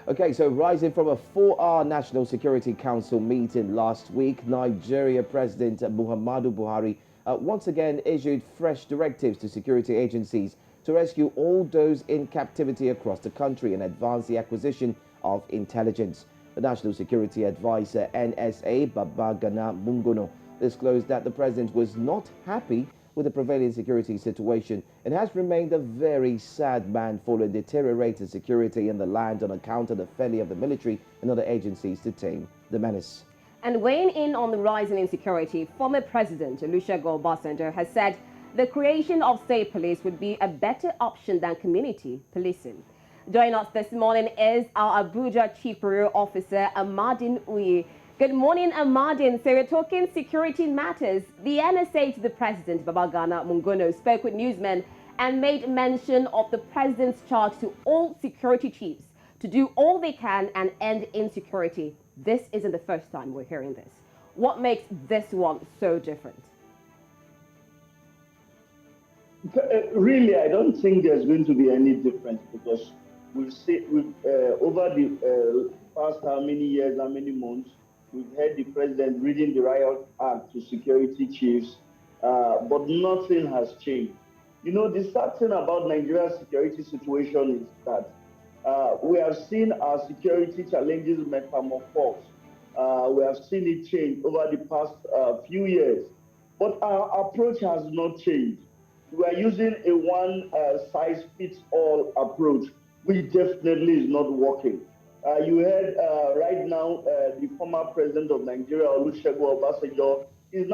Okay, so rising from a 4-hour National Security Council meeting last week, Nigeria President Muhammadu Buhari once again issued fresh directives to security agencies to rescue all those in captivity across the country and advance the acquisition of intelligence. The National Security Advisor NSA, Babagana Munguno, disclosed that the president was not happy with the prevailing security situation and has remained a very sad man following deteriorating security in the land on account of the failure of the military and other agencies to tame the menace. And weighing in on the rising insecurity, former President Olusegun Obasanjo has said the creation of state police would be a better option than community policing. Joining us this morning is our Abuja Chief Bureau Officer, Amadin Uyi. Good morning, Amadin. So we're talking security matters. The NSA to the President, Babagana Munguno, spoke with newsmen and made mention of the President's charge to all security chiefs to do all they can and end insecurity. This isn't the first time we're hearing this. What makes this one so different? Really, I don't think there's going to be any difference because over the past how many years, how many months, we've heard the president reading the riot act to security chiefs, but nothing has changed. You know, the sad thing about Nigeria's security situation is that we have seen our security challenges metamorphose. We have seen it change over the past few years, but our approach has not changed. We are using a one-size-fits-all approach, which definitely is not working. You heard right now the former president of Nigeria, Olusegun Obasanjo, is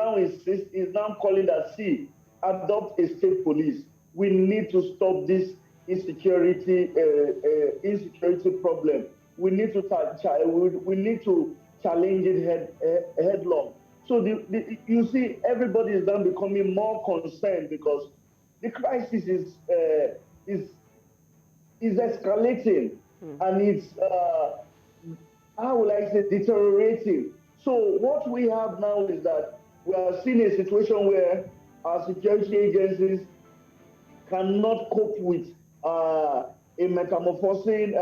now calling that, see, adopt a state police. We need to stop this insecurity problem. We need to challenge it headlong. So you see, everybody is now becoming more concerned because the crisis is escalating and it's how will I say, deteriorating. So what we have now is that we are seeing a situation where our security agencies cannot cope with a metamorphosing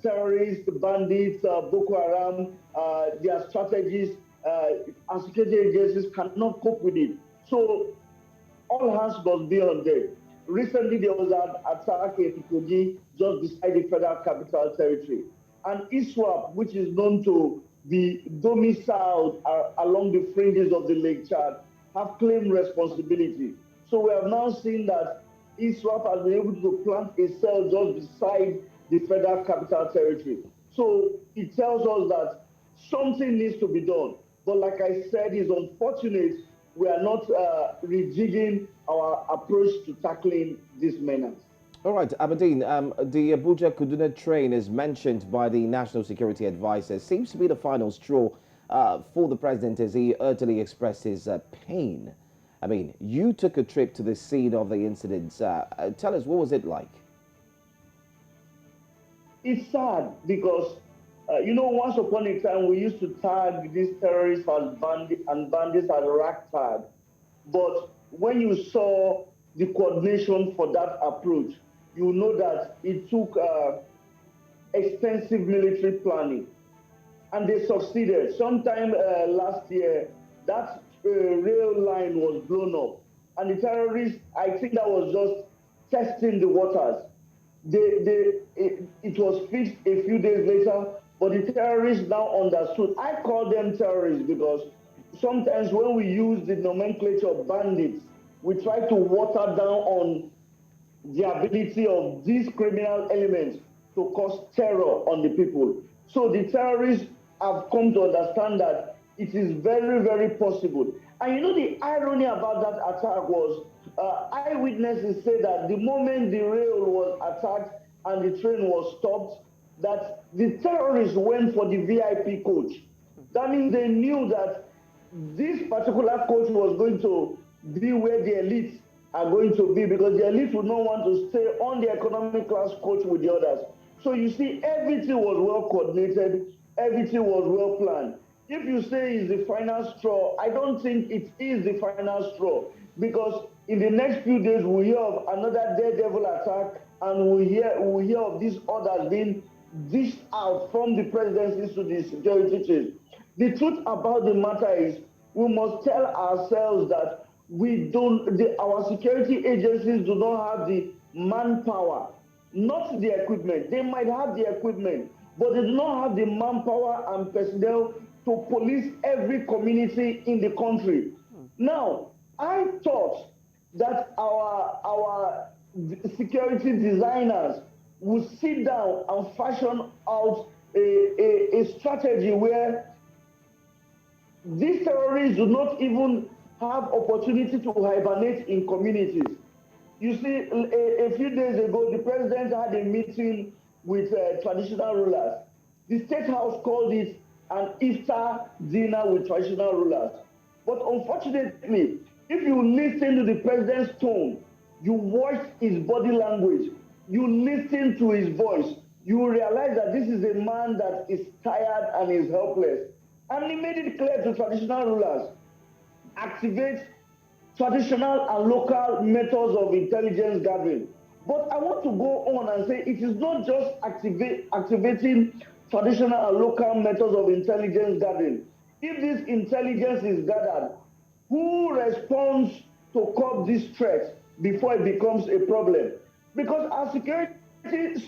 terrorists, bandits, Boko Haram, their strategies. Our security agencies cannot cope with it. So all hands must be on deck. Recently, there was an attack in Kogi, just beside the Federal Capital Territory. And ISWAP, which is known to be domiciled along the fringes of the Lake Chad, have claimed responsibility. So we have now seen that ISWAP has been able to plant a cell just beside the Federal Capital Territory. So it tells us that something needs to be done. But like I said, it's unfortunate we are not rejigging our approach to tackling this menace. All right, Amadin, the Abuja Kaduna train is mentioned by the National Security Advisor. Seems to be the final straw for the president as he utterly expressed his pain. I mean, you took a trip to the scene of the incident. Tell us, what was it like? It's sad because, you know, once upon a time, we used to tag these terrorists as bandits as ragtag. But when you saw the coordination for that approach, you know that it took extensive military planning. And they succeeded. Sometime last year, that rail line was blown up. And the terrorists, I think that was just testing the waters. It was fixed a few days later, but the terrorists now understood. I call them terrorists because sometimes when we use the nomenclature of bandits, we try to water down on the ability of these criminal elements to cause terror on the people. So the terrorists have come to understand that it is very, very possible. And you know, the irony about that attack was eyewitnesses say that the moment the rail was attacked and the train was stopped, that the terrorists went for the VIP coach. That means they knew that this particular coach was going to be where the elites are going to be, because the elites would not want to stay on the economic class coach with the others. So you see, everything was well coordinated, everything was well planned. If you say it's the final straw, I don't think it is the final straw, because in the next few days we'll hear of another daredevil attack, and we'll hear of these others being dished out from the presidency to the security chief. The truth about the matter is we must tell ourselves that our security agencies do not have the manpower, not the equipment. They might have the equipment, but they do not have the manpower and personnel to police every community in the country. Now, I thought that our security designers would sit down and fashion out a strategy where these terrorists do not even have opportunity to hibernate in communities. You see, a few days ago, the president had a meeting with traditional rulers. The State House called it an iftar dinner with traditional rulers. But unfortunately, if you listen to the president's tone, you watch his body language, you listen to his voice, you realize that this is a man that is tired and is helpless. And he made it clear to traditional rulers, activate traditional and local methods of intelligence gathering. But I want to go on and say it is not just activating traditional and local methods of intelligence gathering. If this intelligence is gathered, who responds to curb this threat before it becomes a problem? Because our security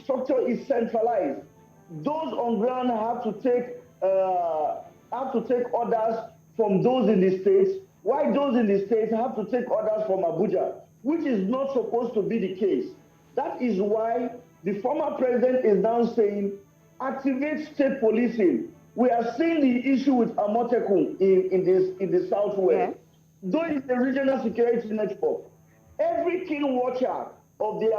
structure is centralized. Those on ground have to take orders from those in the states, while those in the states have to take orders from Abuja, which is not supposed to be the case. That is why the former president is now saying, activate state policing. We are seeing the issue with Amotekun in the southwest. Yeah. Though it's a regional security network, every keen watcher of the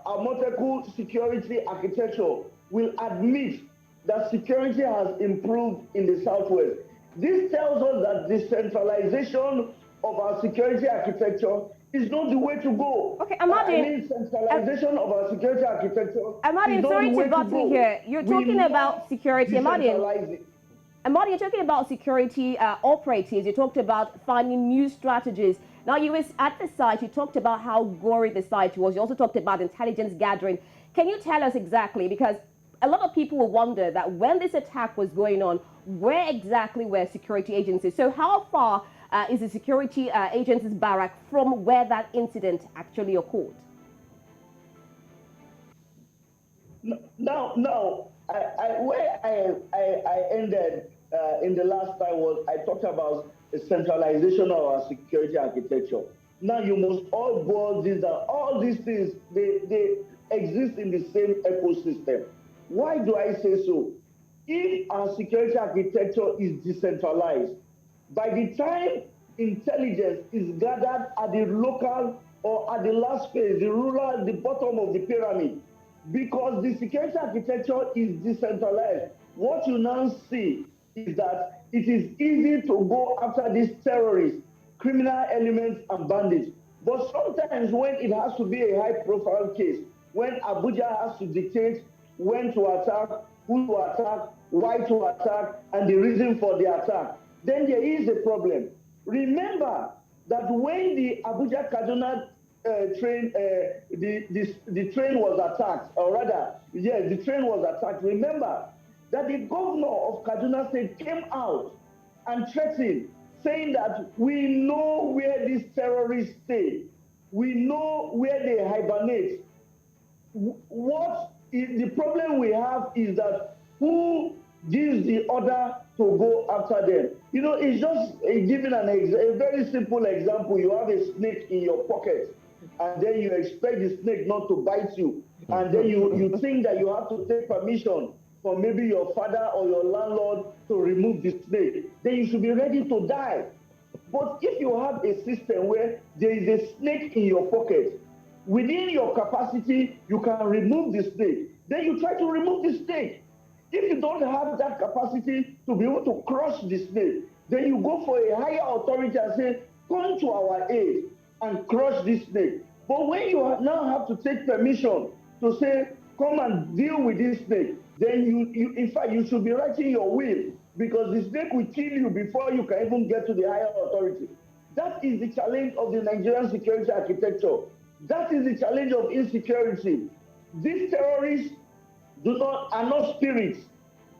Amotekun security architecture will admit that security has improved in the southwest. This tells us that the centralization of our security architecture is not the way to go. Okay, Amadin. Centralization of our security architecture. Amadin, sorry to butt in here. You're talking about security, Amadin. Amadin, you're talking about security operatives. You talked about finding new strategies. Now, you was at the site. You talked about how gory the site was. You also talked about intelligence gathering. Can you tell us exactly? Because a lot of people will wonder that when this attack was going on, where exactly were security agencies? So how far is the security agency's barrack from where that incident actually occurred? No. Where I ended in the last time was I talked about the centralization of our security architecture. Now you must all boil this down. All these things, they exist in the same ecosystem. Why do I say so? If our security architecture is decentralized, by the time intelligence is gathered at the local or at the last phase, the rural, the bottom of the pyramid, because the security architecture is decentralized, what you now see is that it is easy to go after these terrorists, criminal elements, and bandits. But sometimes when it has to be a high-profile case, when Abuja has to dictate when to attack, who to attack, why to attack, and the reason for the attack, then there is a problem. Remember that when the Abuja-Kaduna train, the train was attacked, or rather, yes, the train was attacked. Remember that the governor of Kaduna State came out and threatened, saying that we know where these terrorists stay. We know where they hibernate. What the problem we have is that who gives the order to go after them? You know, it's just giving a very simple example. You have a snake in your pocket, and then you expect the snake not to bite you. And then you think that you have to take permission from maybe your father or your landlord to remove the snake. Then you should be ready to die. But if you have a system where there is a snake in your pocket, within your capacity, you can remove the snake. Then you try to remove the snake. If you don't have that capacity to be able to crush the snake, then you go for a higher authority and say, come to our aid and crush this snake. But when you now have to take permission to say, come and deal with this snake, then you in fact, you should be writing your will, because the snake will kill you before you can even get to the higher authority. That is the challenge of the Nigerian security architecture. That is the challenge of insecurity. These terrorists are not spirits.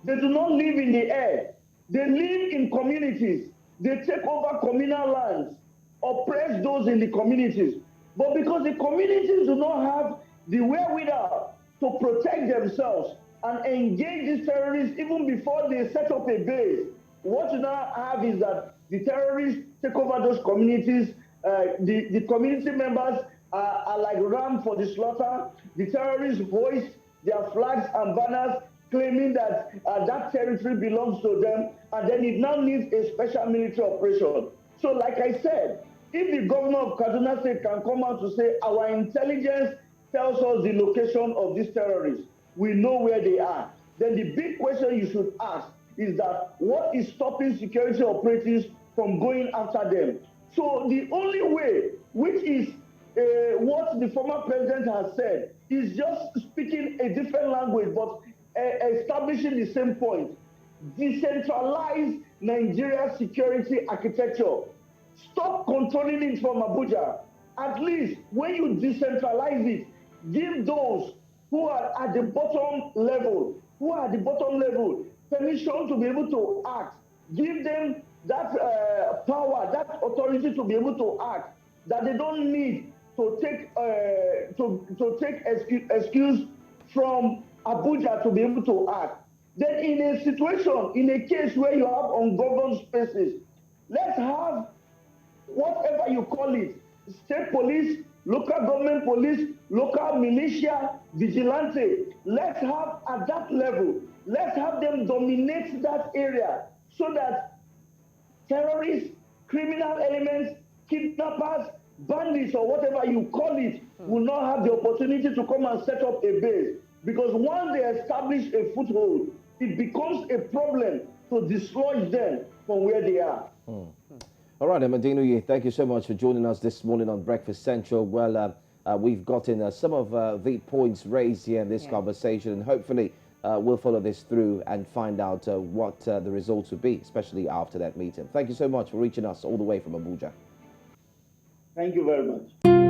They do not live in the air. They live in communities. They take over communal lands, oppress those in the communities. But because the communities do not have the wherewithal to protect themselves and engage these terrorists even before they set up a base, what you now have is that the terrorists take over those communities. The community members are like ram for the slaughter. The terrorists hoist their flags and banners claiming that that territory belongs to them, and then it now needs a special military operation. So like I said, if the governor of Kaduna State can come out to say, our intelligence tells us the location of these terrorists, we know where they are, then the big question you should ask is that what is stopping security operatives from going after them? So the only way, which is what the former president has said, is just speaking a different language, but establishing the same point. Decentralize Nigeria's security architecture. Stop controlling it from Abuja. At least when you decentralize it, give those who are at the bottom level, permission to be able to act. Give them that power, that authority to be able to act, that they don't need to take excuse from Abuja to be able to act. Then in a situation, in a case where you have ungoverned spaces, let's have whatever you call it, state police, local government police, local militia, vigilante. Let's have at that level, let's have them dominate that area so that terrorists, criminal elements, kidnappers, bandits, or whatever you call it, will not have the opportunity to come and set up a base. Because once they establish a foothold, it becomes a problem to dislodge them from where they are. All right, Amadin Uyi, thank you so much for joining us this morning on Breakfast Central. Well, we've gotten some of the points raised here in this conversation, and hopefully we'll follow this through and find out what the results will be, especially after that meeting. Thank you so much for reaching us all the way from Abuja. Thank you very much.